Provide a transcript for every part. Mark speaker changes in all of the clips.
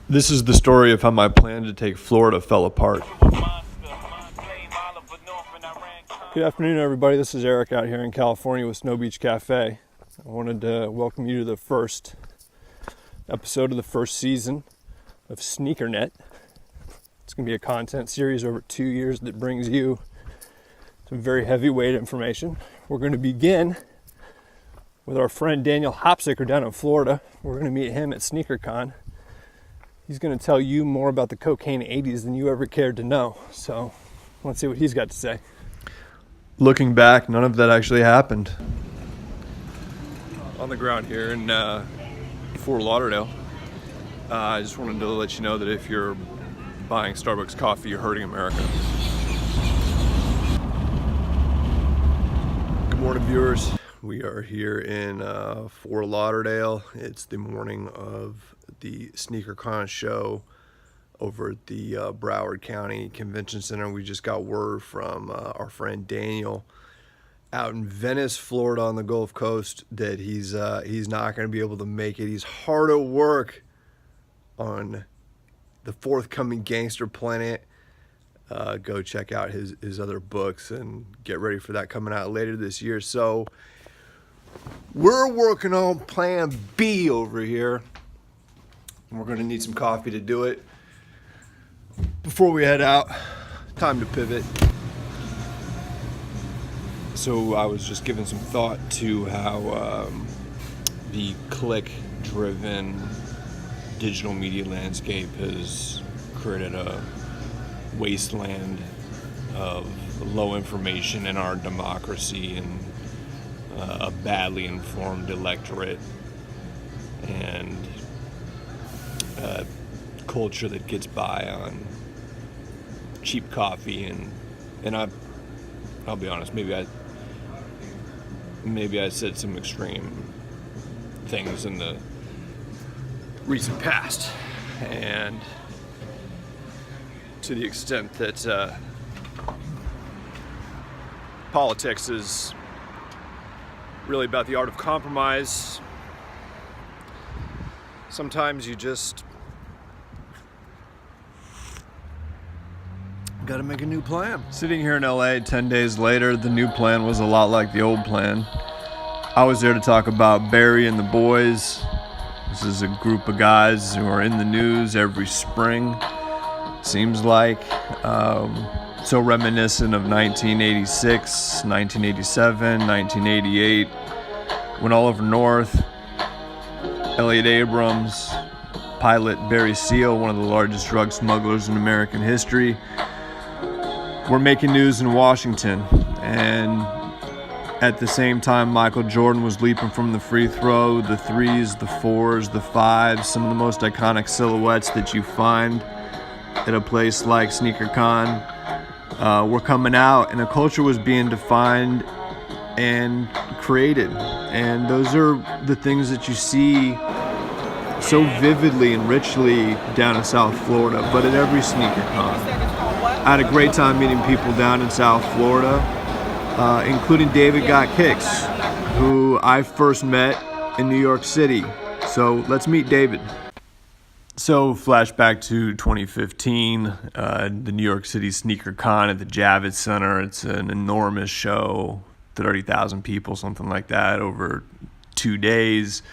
Speaker 1: This is the story of how my plan to take Florida fell apart. Good afternoon, everybody. This is Eric out here in California with Snow Beach Café. I wanted to welcome you to the first episode of the first season of SneakerNet. It's going to be a content series over 2 years that brings you some very heavyweight information. We're going to begin with our friend Daniel Hopsicker down in Florida. We're going to meet him at SneakerCon. He's going to tell you more about the cocaine 80s than you ever cared to know. So let's see what he's got to say. Looking back, none of that actually happened. On the ground here in Fort Lauderdale, I just wanted to let you know that if you're buying Starbucks coffee, you're hurting America. Good morning, viewers. We are here in Fort Lauderdale. It's the morning of the SneakerCon show over at the Broward County Convention Center. We just got word from our friend Daniel out in Venice, Florida on the Gulf Coast that he's not going to be able to make it. He's hard at work on the forthcoming Gangster Planet. Go check out his other books and get ready for that coming out later this year. So we're working on plan B over here. We're going to need some coffee to do it. Before we head out, time to pivot. So I was just giving some thought to how the click-driven digital media landscape has created a wasteland of low information in our democracy and a badly informed electorate and culture that gets by on cheap coffee and I'll be honest, maybe I said some extreme things in the recent past, and to the extent that politics is really about the art of compromise, sometimes you just gotta make a new plan. Sitting here in LA 10 days later, the new plan was a lot like the old plan. I was there to talk about Barry and the boys. This is a group of guys who are in the news every spring. Seems like so reminiscent of 1986, 1987, 1988, when Oliver North, Elliot Abrams, pilot Barry Seal, one of the largest drug smugglers in American history, were making news in Washington. And at the same time, Michael Jordan was leaping from the free throw, the threes, the fours, the fives, some of the most iconic silhouettes that you find at a place like SneakerCon were coming out, and a culture was being defined and created. And those are the things that you see so vividly and richly down in South Florida, but at every SneakerCon. I had a great time meeting people down in South Florida, including DavidGotKicks, who I first met in New York City. So let's meet David. So flashback to 2015, the New York City SneakerCon at the Javits Center. It's an enormous show, 30,000 people, something like that, over 2 days.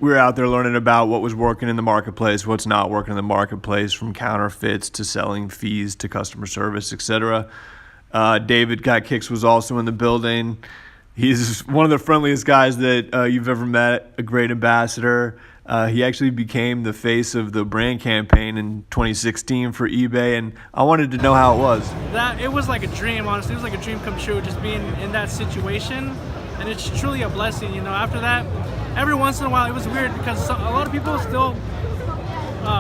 Speaker 1: We were out there learning about what was working in the marketplace, what's not working in the marketplace, from counterfeits to selling fees to customer service, etc. DavidGotKicks was also in the building. He's one of the friendliest guys that you've ever met, a great ambassador. He actually became the face of the brand campaign in 2016 for eBay, and I wanted to know how it was.
Speaker 2: It was like a dream, honestly. It was like a dream come true, just being in that situation, and it's truly a blessing, you know. After that, every once in a while, it was weird because a lot of people still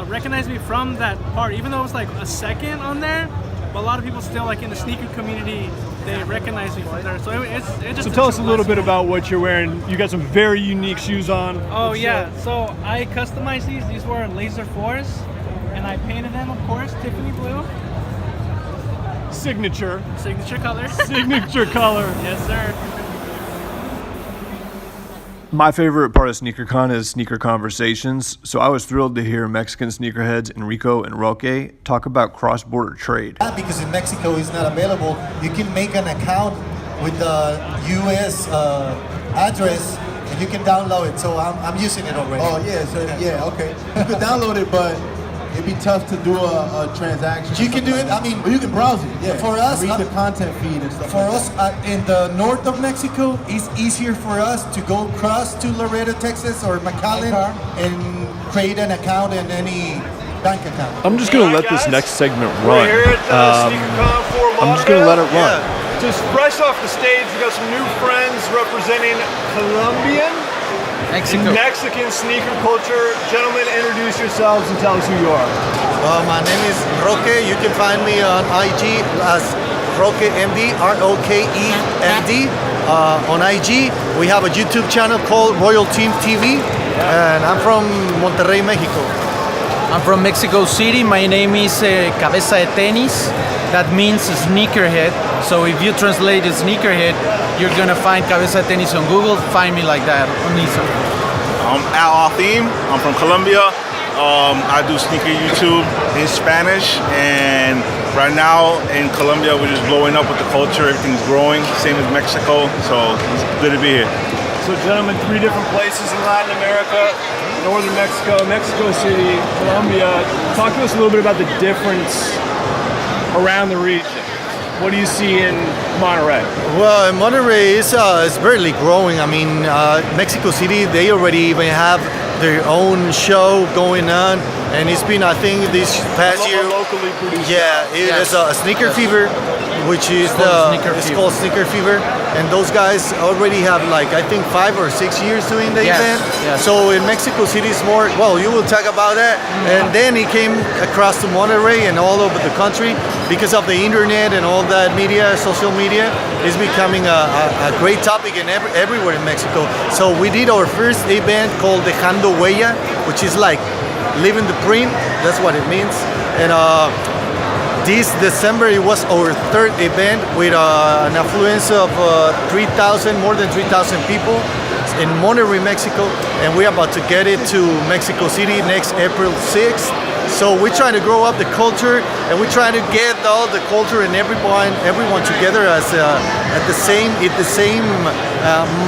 Speaker 2: recognize me from that part, even though it was like a second on there. But a lot of people still, like in the sneaker community, they recognize me from there. So it's just.
Speaker 3: So tell us a little bit about what you're wearing. You got some very unique shoes on.
Speaker 2: Oh yeah, so I customized these. These were laser 4s, and I painted them, of course, Tiffany blue.
Speaker 3: Signature
Speaker 2: color.
Speaker 3: Signature color.
Speaker 2: Yes, sir.
Speaker 1: My favorite part of SneakerCon is sneaker conversations, so I was thrilled to hear Mexican sneakerheads Enrico and Roke talk about cross-border trade.
Speaker 4: Because in Mexico it's not available, you can make an account with the US address and you can download it. So I'm using it already.
Speaker 5: Oh yeah, so yeah, okay. You can download it, but it'd be tough to do a transaction.
Speaker 4: You can do it. I mean,
Speaker 5: but you can browse it. Yeah.
Speaker 4: For us,
Speaker 5: read the content feed and stuff.
Speaker 4: For us in the north of Mexico, it's easier for us to go across to Laredo, Texas, or McAllen and create an account in any bank account.
Speaker 1: I'm just going to let this next segment run.
Speaker 3: We're here at SneakerCon for
Speaker 1: I'm just going to let it run.
Speaker 3: Just fresh off the stage, we got some new friends representing Colombian, Mexican sneaker culture. Gentlemen, introduce yourselves and tell us who you are.
Speaker 4: My name is Roke. You can find me on IG as RokeMD, RokeMD. On IG, we have a YouTube channel called RoyalTeam TV, and I'm from Monterrey, Mexico.
Speaker 6: I'm from Mexico City. My name is cabezadetenis. That means sneakerhead. So if you translate sneakerhead, you're gonna find cabezadetenis on Google. Find me like that on Instagram.
Speaker 7: I'm Athim. I'm from Colombia. I do sneaker YouTube in Spanish, and right now in Colombia we're just blowing up with the culture. Everything's growing, same as Mexico. So it's good to be here.
Speaker 3: So gentlemen, 3 different places in Latin America. Northern Mexico, Mexico City, Colombia. Talk to us a little bit about the difference around the region. What do you see in Monterrey?
Speaker 4: Well, Monterrey is barely growing. I mean, Mexico City, they already even have their own show going on, and it's been, I think, this past year.
Speaker 3: Locally produced.
Speaker 4: Yeah, it's a Sneaker Fever, which is called Sneaker Fever, and those guys already have like I think 5 or 6 years doing the event.
Speaker 6: Yes.
Speaker 4: So in Mexico City, it's more. Well, you will talk about that, and then he came across to Monterrey and all over the country because of the internet and all that media, social media, is becoming a great topic in everywhere in Mexico. So we did our first event called Dejando Huella, which is like leaving the print. That's what it means. And this December, it was our 3rd event with an affluence of more than 3,000 people in Monterrey, Mexico, and we're about to get it to Mexico City next April 6th. So we're trying to grow up the culture, and we're trying to get all the culture and everyone together as at the same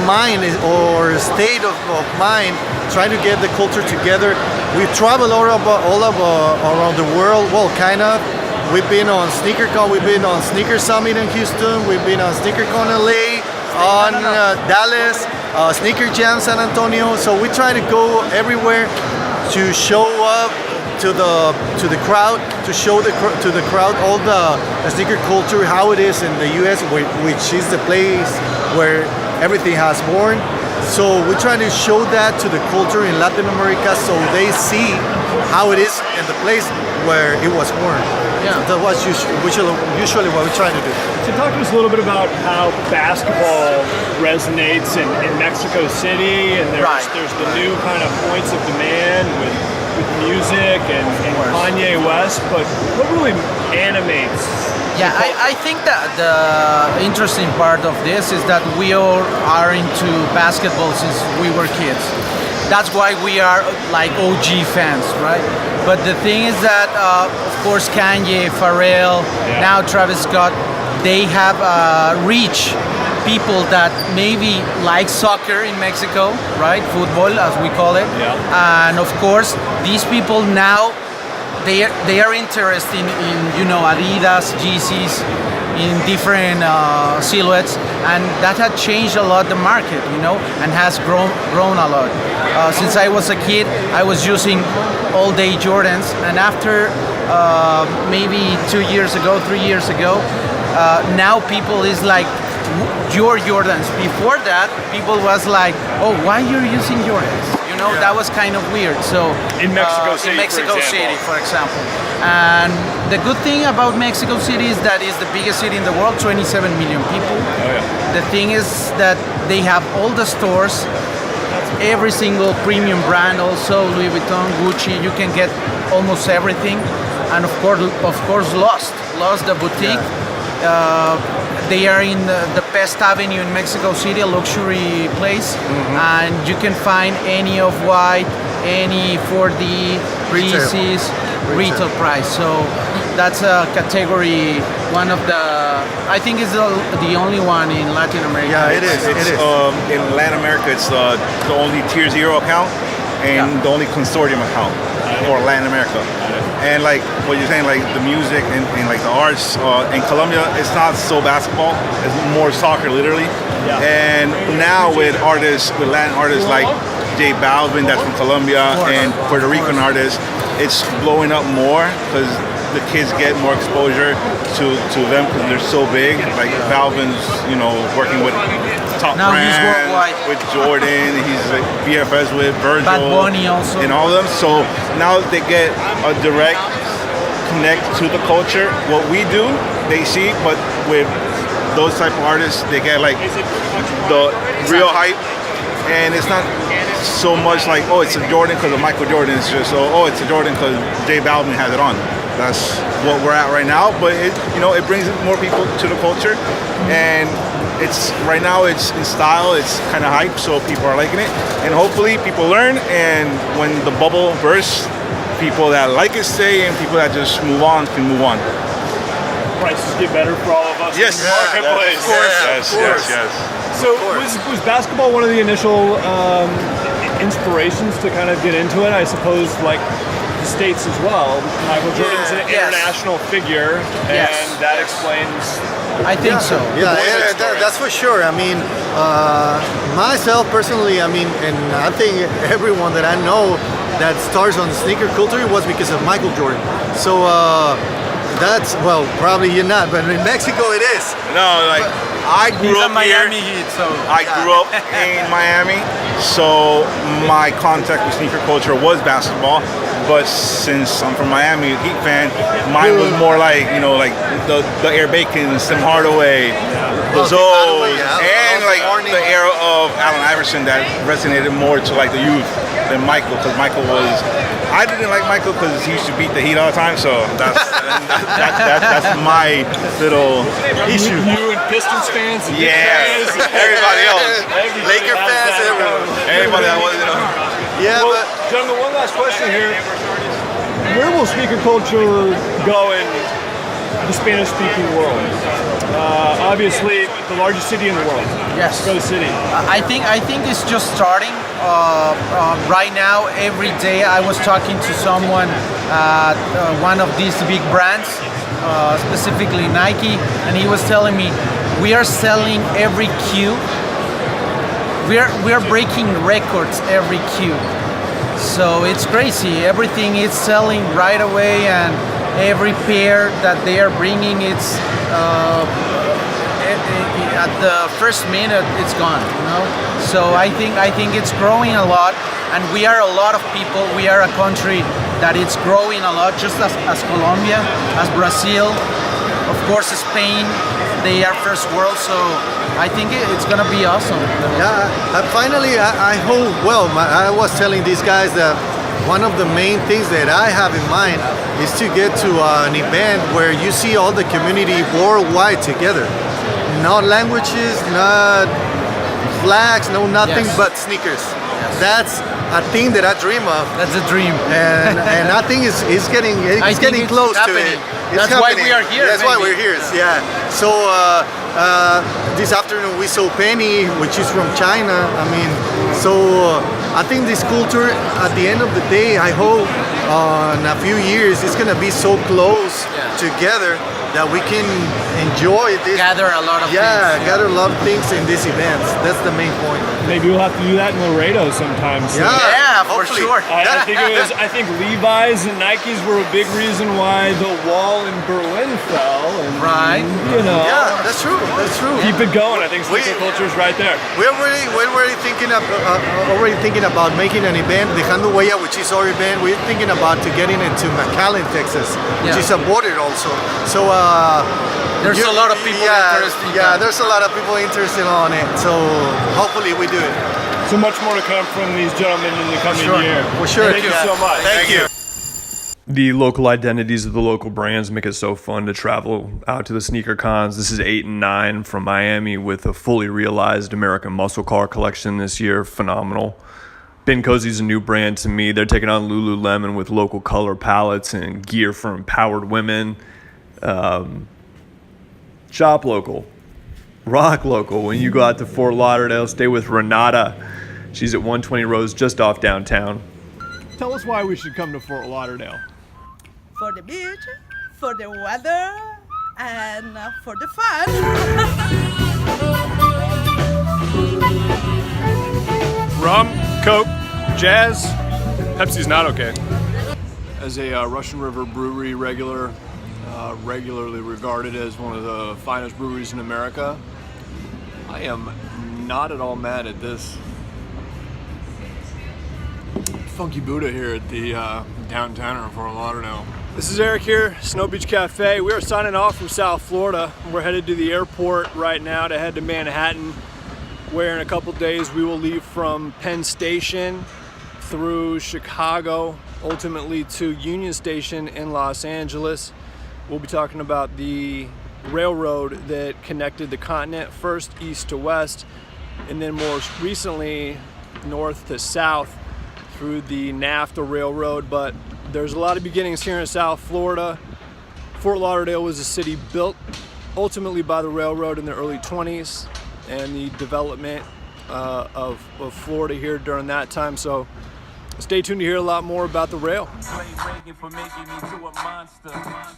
Speaker 4: mind or state of mind, trying to get the culture together. We travel all around the world. Well, kind of. We've been on SneakerCon, we've been on Sneaker Summit in Houston, we've been on SneakerCon LA, on Dallas, Sneaker Jam San Antonio. So we try to go everywhere to show up to the crowd, to show to the crowd all the sneaker culture, how it is in the US, which is the place where everything has born. So we try to show that to the culture in Latin America, so they see how it is in the place where it was born.
Speaker 6: Yeah.
Speaker 4: So that was usually what we're trying to do.
Speaker 3: So talk to us a little bit about how basketball resonates in Mexico City, and there's the new kind of points of demand with music and Kanye West, but what really animates?
Speaker 6: Yeah, I think that the interesting part of this is that we all are into basketball since we were kids. That's why we are like OG fans, right? But the thing is that, of course, Kanye, Pharrell, now Travis Scott, they have reached people that maybe like soccer in Mexico, right? Football, as we call it.
Speaker 3: Yeah.
Speaker 6: And of course, these people now, they are interested in Adidas, GCs, in different silhouettes, and that had changed a lot the market, and has grown a lot. Since I was a kid, I was using all day Jordans, and after maybe 2 years ago, 3 years ago, now people is like, your Jordans. Before that, people was like, oh, why you're using Jordans? That was kind of weird. So
Speaker 3: in Mexico City,
Speaker 6: for example. And the good thing about Mexico City is that it's the biggest city in the world, 27 million people.
Speaker 3: Oh, yeah.
Speaker 6: The thing is that they have all the stores, every single premium brand, also Louis Vuitton, Gucci. You can get almost everything, and of course, lost the boutique. They are in the best avenue in Mexico City, a luxury place, and you can find any of white, any 4D, Yeezys, retail price. So that's a category, one of the, I think it's the only one in Latin America.
Speaker 4: Yeah, it is.
Speaker 7: In Latin America, it's the only Tier 0 account and the only consortium account for Latin America. And like what you're saying, like the music and like the arts in Colombia, it's not so basketball, it's more soccer literally.
Speaker 3: Yeah.
Speaker 7: And now with Latin artists like Balvin, that's from Colombia, and Puerto Rican artists, it's blowing up more because the kids get more exposure to them because they're so big. Like Balvin's, working with top
Speaker 6: Now he's
Speaker 7: brands,
Speaker 6: worldwide.
Speaker 7: with Jordan. He's like BFS with Virgil,
Speaker 6: Bad Bunny also.
Speaker 7: and all of them. So now they get a direct connect to the culture. What we do, they see, but with those type of artists, they get like the real hype, and it's not so much like, oh, it's a Jordan because of Michael Jordan. It's just, oh, it's a Jordan because J Balvin has it on. That's what we're at right now. But it brings more people to the culture, and right now it's in style. It's kind of hype, so people are liking it, and hopefully people learn. And when the bubble bursts, people that like it stay, and people that just move on can move on.
Speaker 3: Prices get better for all of us
Speaker 7: Yes,
Speaker 3: in the marketplace.
Speaker 7: of course. Yes.
Speaker 3: So was basketball one of the initial inspirations to kind of get into it? I suppose like the States as well. Michael Jordan's an international figure, and that explains.
Speaker 6: I think so.
Speaker 4: Yeah, that's for sure. I mean, myself personally, and I think everyone that I know that starts on sneaker culture was because of Michael Jordan. So that's, well, probably you're not, but in Mexico it is.
Speaker 7: No, like I grew up here.
Speaker 6: Miami Heat, so
Speaker 7: I grew up in Miami, so my contact with sneaker culture was basketball. But since I'm from Miami, Heat fan, mine was more like like the Air Bacons, Tim Hardaway, the Zoes, and like the era of Allen Iverson that resonated more to like the youth than Michael, because I didn't like Michael because he used to beat the Heat all the time. So that's my little issue.
Speaker 3: You and Pistons fans, and
Speaker 7: Yeah,
Speaker 3: Knicks fans,
Speaker 7: everybody else,
Speaker 4: Laker fans, everyone.
Speaker 7: everybody that was
Speaker 4: Yeah,
Speaker 3: Well,
Speaker 4: but
Speaker 3: gentlemen, one last question here. Where will sneaker culture go in the Spanish-speaking world? Obviously, the largest city in the world.
Speaker 6: Yes.
Speaker 3: Mexico City.
Speaker 6: I think it's just starting. Right now, every day I was talking to someone at one of these big brands, specifically Nike, and he was telling me we are selling every queue. We are breaking records every queue. So it's crazy. Everything is selling right away, and every pair that they are bringing, it's at the first minute it's gone. So I think it's growing a lot, and we are a lot of people. We are a country that it's growing a lot, just as Colombia, as Brazil, of course Spain. They are first world, so I think it's gonna be awesome.
Speaker 4: yeah, finally, I hope. Well, I was telling these guys that one of the main things that I have in mind is to get to an event where you see all the community worldwide together. Not languages, not flags, no nothing but sneakers. That's a thing that I dream of.
Speaker 6: That's a dream.
Speaker 4: And I think it's getting close to it.
Speaker 6: That's why we are here.
Speaker 4: That's why we're here. Yeah. So this afternoon we saw Penny, which is from China. I think this culture, at the end of the day, I hope in a few years it's gonna be so close together that we can enjoy this.
Speaker 6: Gather a lot of things.
Speaker 4: Gather a lot of things in these events. That's the main point.
Speaker 3: Maybe we'll have to do that in Laredo sometime soon.
Speaker 6: Yeah, for
Speaker 4: hopefully.
Speaker 6: sure.
Speaker 3: I think Levi's and Nikes were a big reason why the wall in Berlin fell. And,
Speaker 6: Right.
Speaker 4: Yeah, that's true. That's true.
Speaker 3: Keep it going. I think sneaker culture is right there.
Speaker 4: We're already thinking about making an event, Dejando Huella, which is our event. We're thinking about to getting into McAllen, Texas, which is a border also. So
Speaker 6: There's a lot of people interested.
Speaker 4: Yeah, there's a lot of people interested on it. So hopefully we do it.
Speaker 3: So much more to come from these gentlemen in the coming year.
Speaker 4: For sure.
Speaker 3: Thank you so much.
Speaker 4: Thank you.
Speaker 1: The local identities of the local brands make it so fun to travel out to the sneaker cons. This is 8 and 9 from Miami with a fully realized American muscle car collection this year. Phenomenal. Ben Cozy's a new brand to me. They're taking on Lululemon with local color palettes and gear for empowered women. Shop local. Rock local. When you go out to Fort Lauderdale, stay with Renata. She's at 120 Rose just off downtown.
Speaker 3: Tell us why we should come to Fort Lauderdale.
Speaker 8: For the beach, for the weather, and for the fun.
Speaker 3: Rum, Coke, Jazz, Pepsi's not okay. As a Russian River Brewery regular, regularly regarded as one of the finest breweries in America, I am not at all mad at this Funky Buddha here at the downtowner in Fort Lauderdale. This is Eric here, Snow Beach Cafe. We are signing off from South Florida. We're headed to the airport right now to head to Manhattan, where in a couple days we will leave from Penn Station through Chicago, ultimately to Union Station in Los Angeles. We'll be talking about the railroad that connected the continent, first east to west, and then more recently north to south through the NAFTA Railroad. But there's a lot of beginnings here in South Florida. Fort Lauderdale was a city built ultimately by the railroad in the early 20s, and the development of Florida here during that time. So stay tuned to hear a lot more about the rail.
Speaker 9: Blame Reagan for making me to a monster.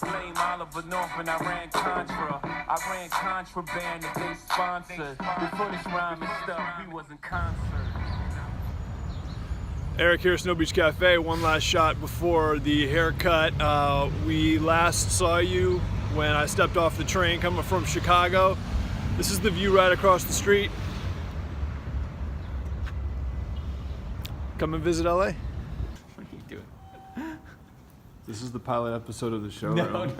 Speaker 9: Blame Oliver North when I ran Contra. I ran contraband that they sponsored. Before this rhyme and stuff, we was in concert.
Speaker 3: Eric here, Snow Beach Cafe. One last shot before the haircut. We last saw you when I stepped off the train coming from Chicago. This is the view right across the street. Come and visit LA.
Speaker 1: What are you doing? This is the pilot episode of the show.
Speaker 3: No.